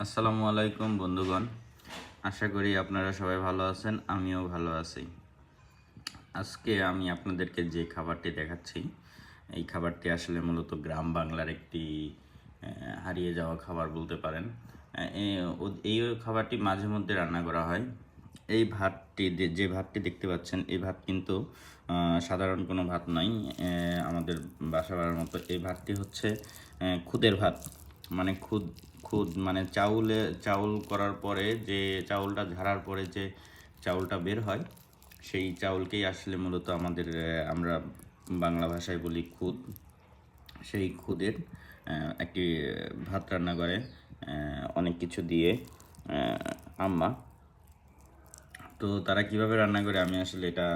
আসসালামু আলাইকুম বন্ধুগণ, আশা করি আপনারা সবাই ভালো আছেন। আমিও ভালো আছি। আজকে আমি আপনাদেরকে যে খাবারটি দেখাচ্ছি, এই খাবারটি আসলে মূলত গ্রাম বাংলার একটি হারিয়ে যাওয়া খাবার বলতে পারেন। এই খাবারটি মাঝে মধ্যে রান্না করা হয়। এই ভাতটি যে ভাতটি দেখতে পাচ্ছেন, এই ভাত কিন্তু সাধারণ কোনো ভাত নয়। আমাদের বাসা বাড়ার মতো এই ভাতটি হচ্ছে খুদের ভাত। মানে খুদ খুদ মানে চাউল করার পরে যে চাউলটা ঝাড়ার পরে যে চাউলটা বের হয়, সেই চাউলকেই আসলে মূলত আমাদের আমরা বাংলা ভাষায় বলি খুদ। সেই খুদের একটি ভাত রান্না করে অনেক কিছু দিয়ে আম্মা। তো তারা কিভাবে রান্না করে আমি আসলে এটা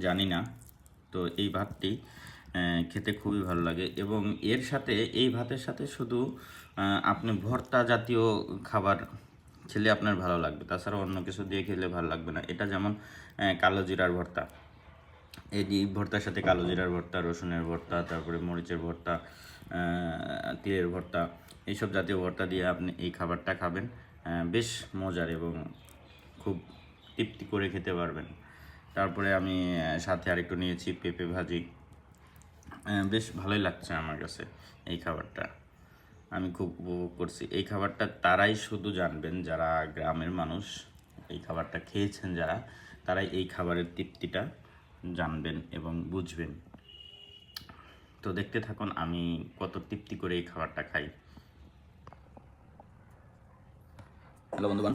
জানি না। তো এই ভাতটি খেতে খুবই ভালো লাগে, এবং এর সাথে এই ভাতের সাথে শুধু আপনি ভর্তা জাতীয় খাবার খেলে আপনার ভালো লাগবে, তাছাড়া অন্য কিছু দিয়ে খেলে ভালো লাগবে না। এটা যেমন কালো জিরার ভর্তা, এই ভর্তার সাথে কালো জিরার ভর্তা, রসুনের ভর্তা, তারপরে মরিচের ভর্তা, তিলের ভর্তা, এইসব জাতীয় ভর্তা দিয়ে আপনি এই খাবারটা খাবেন, বেশ মজার এবং খুব তৃপ্তি করে খেতে পারবেন। তারপরে আমি সাথে আরেকটু নিয়েছি পেঁপে ভাজি। বেশ ভালোই লাগছে আমার কাছে এই খাবারটা। আমি খুব উপভোগ করছি এই খাবারটা। তারাই শুধু জানবেন যারা গ্রামের মানুষ, এই খাবারটা খেয়েছেন যারা, তারাই এই খাবারের তৃপ্তিটা জানবেন এবং বুঝবেন। তো দেখতে থাকুন আমি কত তৃপ্তি করে এই খাবারটা খাই। হ্যালো বন্ধুগণ,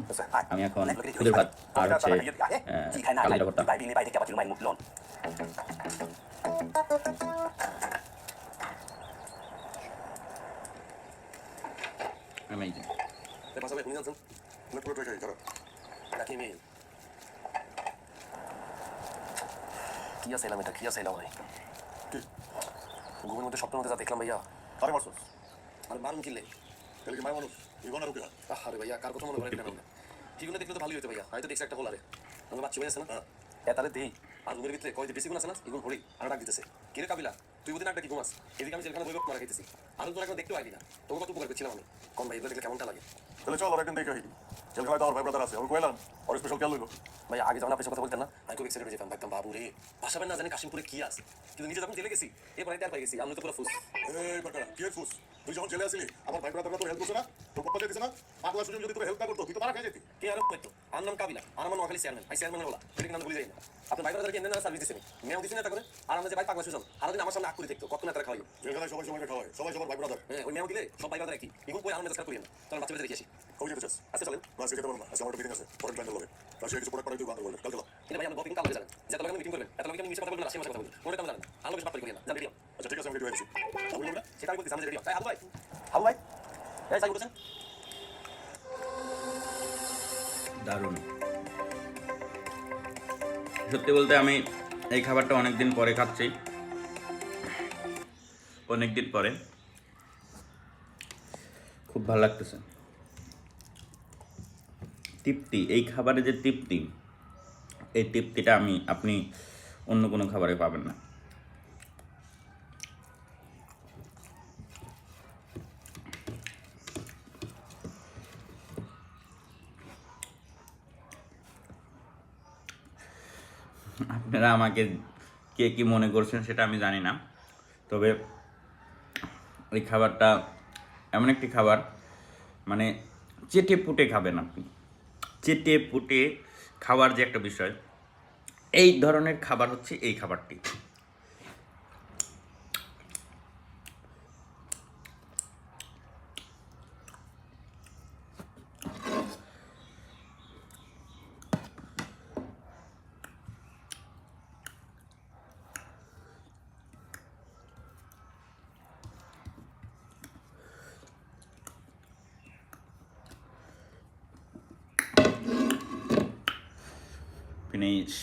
আমি এখন খুদের ভাত আর হচ্ছে কালো জিরা ভর্তা। Amazing. ¿Qué pasa, güey? ¿Comienzan? No puedo traer cara. Aquí me. কি আছে এলাম এটা? কি আছে এলাম ভাই? কি? ঘুমের মধ্যে স্বপ্নের মধ্যে যা দেখলাম ভাইয়া। আরে মারছস? আরে মারুন কিলে? তাহলে কি মার মানুষ? জীবন আর রুপিয়া? আরে ভাইয়া কার কথা মনে পড়ে না আমরা? ঠিকই দেখলে তো ভালোই হতো ভাইয়া। হয়তো দেখছি একটা হোল আরে। আমরা বাচ্চা হয়ে আছে না? হ্যাঁ। তাহলে দেই। আর রুমের ভিতরে কয় যে বেশি গুণ আছে না? এগুলো হরি আর ডাক দিতেছে। কিরে কাবিলা? তুই ওদিন একটা কি ঘুমাস? এদিকে আমি জেলখানা বইব মারা খাইতেছি। আর তোর একবার দেখতেও আইলি না। তোকে কত উপকার করছিলাম আমি। কোন ভাই এগুলো দেখলে কেমনটা লাগে? তাহলে চল আর একদিন দেখে আসি। জেলখানায় তো আমার ভাই ব্রাদার আছে। আমি কইলাম আর স্পেশাল কেন লইব? ভাই আগে যখন আপনি কথা বলতেন না, আমি খুব এক্সাইটেড হয়ে যেতাম। ভাবতাম বাবু রে, ভাষাবেন না জানি কাশিমপুরে কি আছে। কিন্তু নিজে যখন জেলে গেছি, এরপরে টের পাই গেছি আমি তো পুরো ফুস। এই বাটা কি ফুস? তুই যখন জেলে আসলি আমার ভাই ব্রাদাররা তোর হেল্প করছে না? তোর পক্ষ থেকে দিছে না? পাগলা সুজন যদি তোর হেল্প না করতো তুই তো মারা খেয়ে যেতি। কে আর করতো? আমার নাম কাবিলা, আর আমার নোয়াখালী চেয়ারম্যান। আই চেয়ারম্যানের বলা এটা কি নাম ভুলে যাই না। আপনার ভাই ব্রাদারকে এনে না সার্ভিস দিছেন, মেয়াও দিছেন না তা করে। আর আমরা যে ভাই পাগলা সুজন সারাদিন আমার সামনে আগ করে দেখতো, কত না তারা খাওয়াই। জেলখানায় সবাই সবাইকে খাওয়ায়, সবাই সবার ভাই ব্রাদার। হ্যাঁ, ওই মেয়াও দিলে সব ভাই ব্রাদার একই। এখন কই আনন্দ করি না, তাহলে বাচ্চা বেঁচে রেখে আসি। কই যেতে চাস? আচ্ছা চলেন। আজকে যেতে পারবো না, আজকে আমার মিটিং আছে, পরের প্ল্যান হবে। তার সাথে কিছু প্রোডাক্ট পাঠাই দিও বান্ধব বলে, কাল চলো। কিন্তু ভাই আমরা বকিং কাল যাবেন, যে এত লোক মিটিং করবেন, এত লোক আমি মিশে কথা বলবো না, রাশিয়া ভাষা কথা বলবো, কোনো কাম জানেন না, আলো বেশ বাপ করি না, জান রেডি। আচ্ছা ঠিক আছে, আমি রেডি হয়ে গেছি। আমি বলবো না, সেটা আমি বলতে সামনে রেডি। তাই হাবু ভাই, হাবু ভাই, এই সাই বলছেন দারুণ। সত্যি বলতে আমি এই খাবারটা অনেক দিন পরে খাচ্ছি, অনেক দিন পরে। খুব ভালো লাগতেছে। তৃপ্তি, এই খাবারে যে তৃপ্তি, এই তৃপ্তিটা আপনি অন্য কোনো খাবারে পাবেন না। আপনারা আমাকে কে কী মনে করছেন সেটা আমি জানি না, তবে এই খাবারটা এমন একটি খাবার, মানে চেটে পুটে খাবেন আপনি। চেটে পুটে খাওয়ার যে একটা বিষয়, এই ধরনের খাবার হচ্ছে এই খাবারটি। ফিনিশ।